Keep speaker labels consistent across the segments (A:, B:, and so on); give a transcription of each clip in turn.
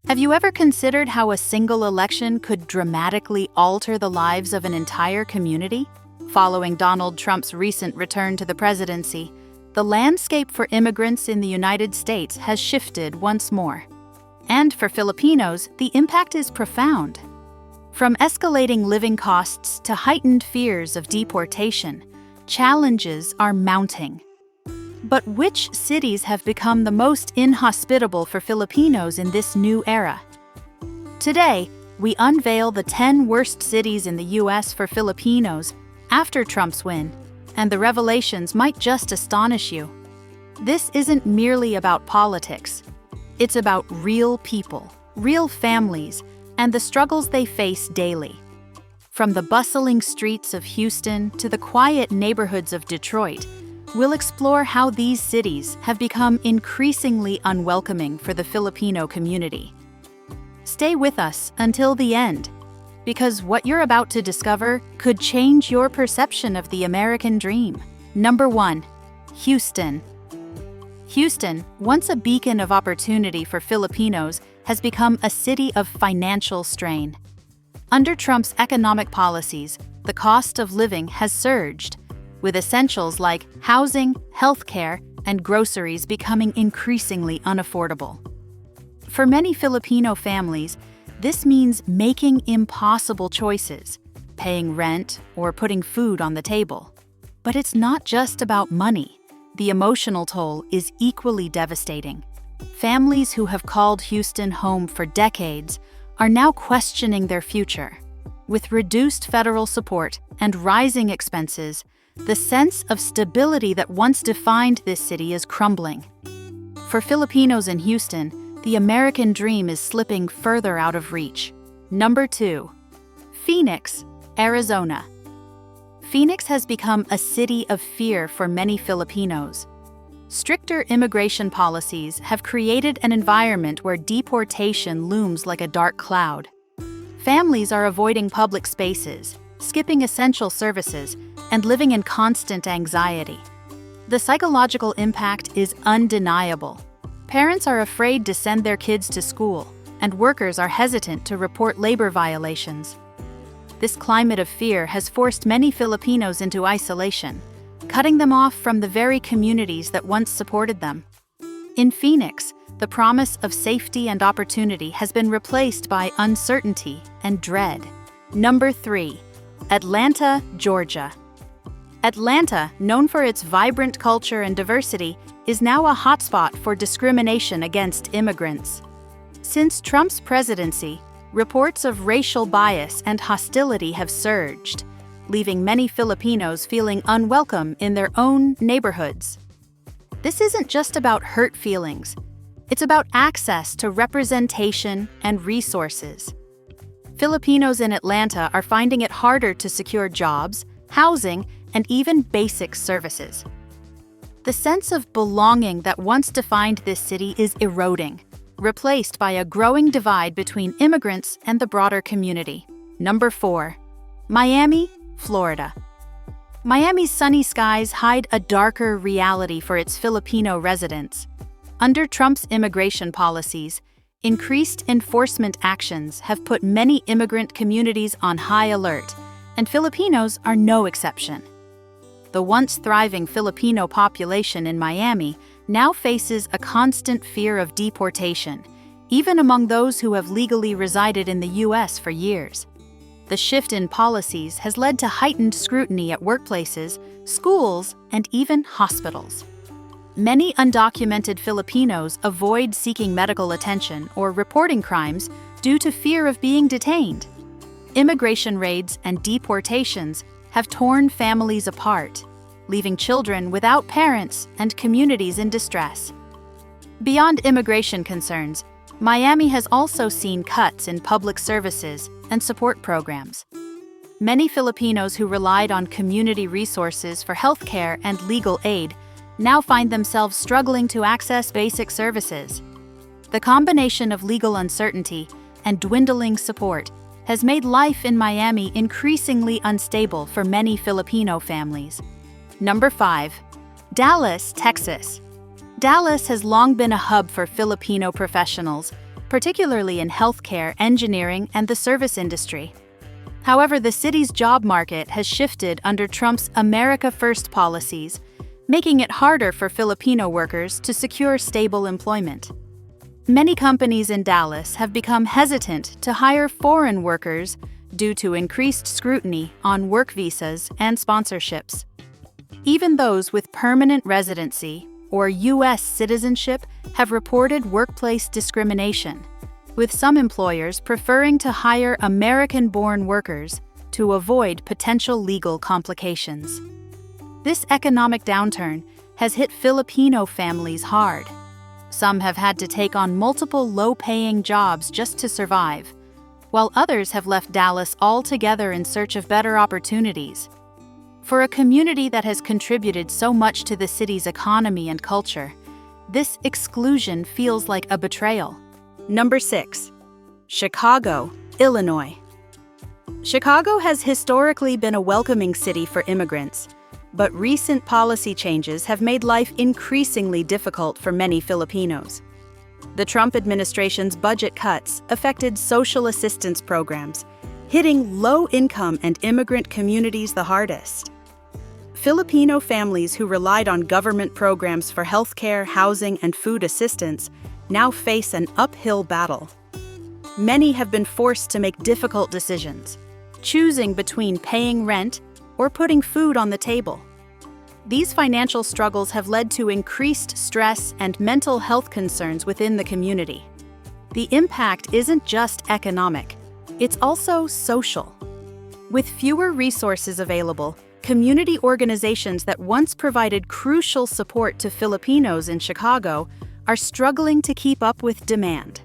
A: Have you ever considered how a single election could dramatically alter the lives of an entire community? Following Donald Trump's recent return to the presidency, the landscape for immigrants in the United States has shifted once more. And for Filipinos, the impact is profound. From escalating living costs to heightened fears of deportation, challenges are mounting. But which cities have become the most inhospitable for Filipinos in this new era? Today, we unveil the 10 worst cities in the U.S. for Filipinos after Trump's win, and the revelations might just astonish you. This isn't merely about politics. It's about real people, real families, and the struggles they face daily. From the bustling streets of Houston to the quiet neighborhoods of Detroit, we'll explore how these cities have become increasingly unwelcoming for the Filipino community. Stay with us until the end, because what you're about to discover could change your perception of the American dream. Number 1. Houston. Houston, once a beacon of opportunity for Filipinos, has become a city of financial strain. Under Trump's economic policies, the cost of living has surged, with essentials like housing, healthcare, and groceries becoming increasingly unaffordable. For many Filipino families, this means making impossible choices, paying rent, or putting food on the table. But it's not just about money. The emotional toll is equally devastating. Families who have called Houston home for decades are now questioning their future. With reduced federal support and rising expenses, the sense of stability that once defined this city is crumbling. For Filipinos in Houston, the American dream is slipping further out of reach. Number 2. Phoenix, Arizona. Phoenix has become a city of fear for many Filipinos. Stricter immigration policies have created an environment where deportation looms like a dark cloud. Families are avoiding public spaces, skipping essential services, and living in constant anxiety. The psychological impact is undeniable. Parents are afraid to send their kids to school, and workers are hesitant to report labor violations. This climate of fear has forced many Filipinos into isolation, cutting them off from the very communities that once supported them. In Phoenix, the promise of safety and opportunity has been replaced by uncertainty and dread. Number 3. Atlanta, Georgia. Atlanta, known for its vibrant culture and diversity, is now a hotspot for discrimination against immigrants. Since Trump's presidency, reports of racial bias and hostility have surged, leaving many Filipinos feeling unwelcome in their own neighborhoods. This isn't just about hurt feelings. It's about access to representation and resources. Filipinos in Atlanta are finding it harder to secure jobs, housing, and even basic services. The sense of belonging that once defined this city is eroding, replaced by a growing divide between immigrants and the broader community. Number 4. Miami, Florida. Miami's sunny skies hide a darker reality for its Filipino residents. Under Trump's immigration policies, increased enforcement actions have put many immigrant communities on high alert, and Filipinos are no exception. The once thriving Filipino population in Miami now faces a constant fear of deportation, even among those who have legally resided in the U.S. for years. The shift in policies has led to heightened scrutiny at workplaces, schools, and even hospitals. Many undocumented Filipinos avoid seeking medical attention or reporting crimes due to fear of being detained. Immigration raids and deportations have torn families apart, leaving children without parents and communities in distress. Beyond immigration concerns, Miami has also seen cuts in public services and support programs. Many Filipinos who relied on community resources for healthcare and legal aid now find themselves struggling to access basic services. The combination of legal uncertainty and dwindling support has made life in Miami increasingly unstable for many Filipino families. Number 5. Dallas, Texas. Dallas has long been a hub for Filipino professionals, particularly in healthcare, engineering, and the service industry. However, the city's job market has shifted under Trump's America First policies, making it harder for Filipino workers to secure stable employment. Many companies in Dallas have become hesitant to hire foreign workers due to increased scrutiny on work visas and sponsorships. Even those with permanent residency or U.S. citizenship have reported workplace discrimination, with some employers preferring to hire American-born workers to avoid potential legal complications. This economic downturn has hit Filipino families hard. Some have had to take on multiple low-paying jobs just to survive, while others have left Dallas altogether in search of better opportunities. For a community that has contributed so much to the city's economy and culture, this exclusion feels like a betrayal. Number 6. Chicago, Illinois. Chicago has historically been a welcoming city for immigrants, but recent policy changes have made life increasingly difficult for many Filipinos. The Trump administration's budget cuts affected social assistance programs, hitting low-income and immigrant communities the hardest. Filipino families who relied on government programs for healthcare, housing, and food assistance now face an uphill battle. Many have been forced to make difficult decisions, choosing between paying rent or putting food on the table. These financial struggles have led to increased stress and mental health concerns within the community. The impact isn't just economic, it's also social. With fewer resources available, community organizations that once provided crucial support to Filipinos in Chicago are struggling to keep up with demand.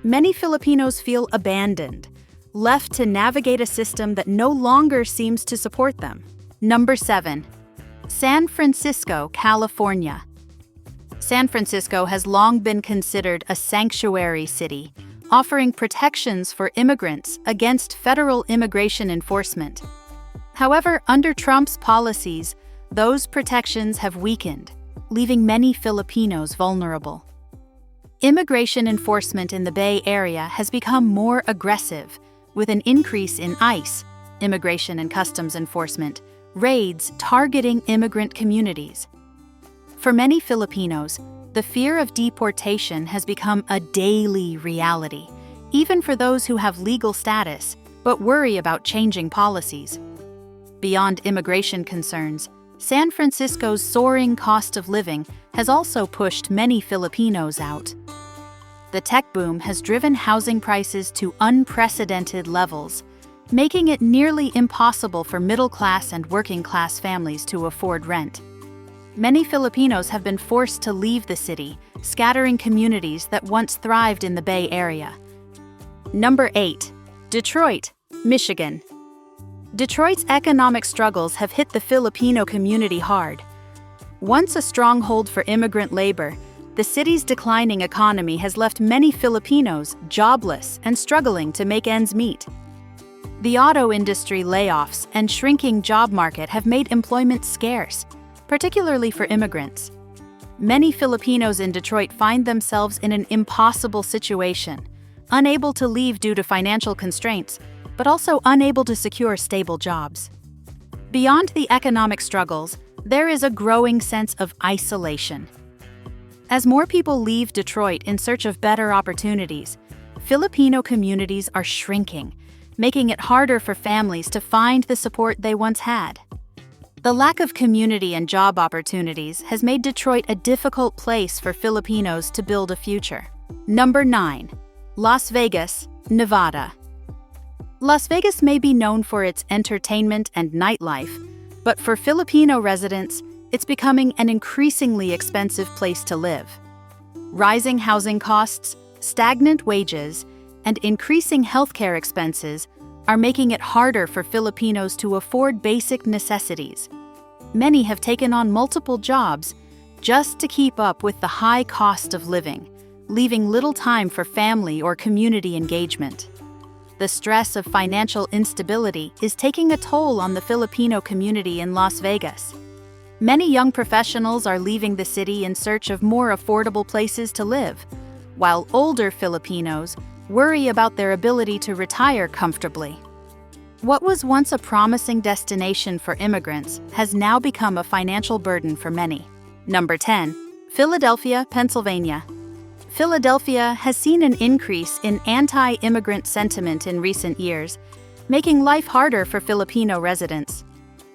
A: Many Filipinos feel abandoned, left to navigate a system that no longer seems to support them. Number 7. San Francisco, California. San Francisco has long been considered a sanctuary city, offering protections for immigrants against federal immigration enforcement. However, under Trump's policies, those protections have weakened, leaving many Filipinos vulnerable. Immigration enforcement in the Bay Area has become more aggressive, with an increase in ICE, Immigration and Customs Enforcement, raids targeting immigrant communities. For many Filipinos, the fear of deportation has become a daily reality, even for those who have legal status but worry about changing policies. Beyond immigration concerns, San Francisco's soaring cost of living has also pushed many Filipinos out. The tech boom has driven housing prices to unprecedented levels, making it nearly impossible for middle-class and working-class families to afford rent. Many Filipinos have been forced to leave the city, scattering communities that once thrived in the Bay Area. Number 8. Detroit, Michigan. Detroit's economic struggles have hit the Filipino community hard. Once a stronghold for immigrant labor, the city's declining economy has left many Filipinos jobless and struggling to make ends meet. The auto industry layoffs and shrinking job market have made employment scarce, particularly for immigrants. Many Filipinos in Detroit find themselves in an impossible situation, unable to leave due to financial constraints, but also unable to secure stable jobs. Beyond the economic struggles, there is a growing sense of isolation. As more people leave Detroit in search of better opportunities, Filipino communities are shrinking, making it harder for families to find the support they once had. The lack of community and job opportunities has made Detroit a difficult place for Filipinos to build a future. Number 9. Las Vegas, Nevada. Las Vegas may be known for its entertainment and nightlife, but for Filipino residents, it's becoming an increasingly expensive place to live. Rising housing costs, stagnant wages, and increasing healthcare expenses are making it harder for Filipinos to afford basic necessities. Many have taken on multiple jobs just to keep up with the high cost of living, leaving little time for family or community engagement. The stress of financial instability is taking a toll on the Filipino community in Las Vegas. Many young professionals are leaving the city in search of more affordable places to live, while older Filipinos worry about their ability to retire comfortably. What was once a promising destination for immigrants has now become a financial burden for many. Number 10. Philadelphia, Pennsylvania. Philadelphia has seen an increase in anti-immigrant sentiment in recent years, making life harder for Filipino residents.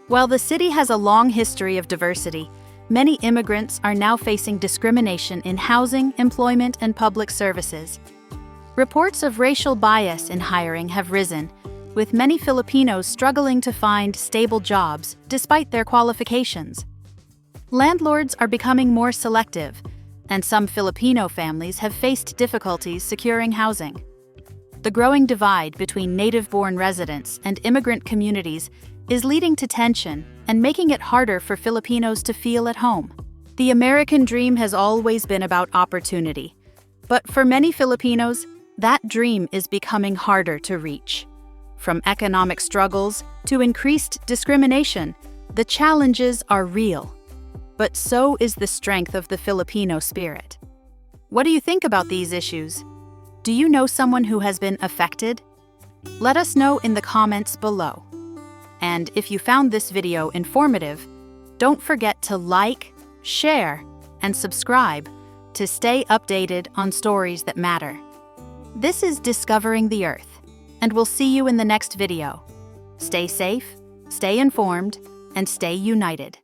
A: While the city has a long history of diversity, many immigrants are now facing discrimination in housing, employment, and public services. Reports of racial bias in hiring have risen, with many Filipinos struggling to find stable jobs despite their qualifications. Landlords are becoming more selective, and some Filipino families have faced difficulties securing housing. The growing divide between native-born residents and immigrant communities is leading to tension and making it harder for Filipinos to feel at home. The American dream has always been about opportunity, but for many Filipinos, that dream is becoming harder to reach. From economic struggles to increased discrimination, the challenges are real. But so is the strength of the Filipino spirit. What do you think about these issues? Do you know someone who has been affected? Let us know in the comments below. And if you found this video informative, don't forget to like, share, and subscribe to stay updated on stories that matter. This is Discovering the Earth, and we'll see you in the next video. Stay safe, stay informed, and stay united.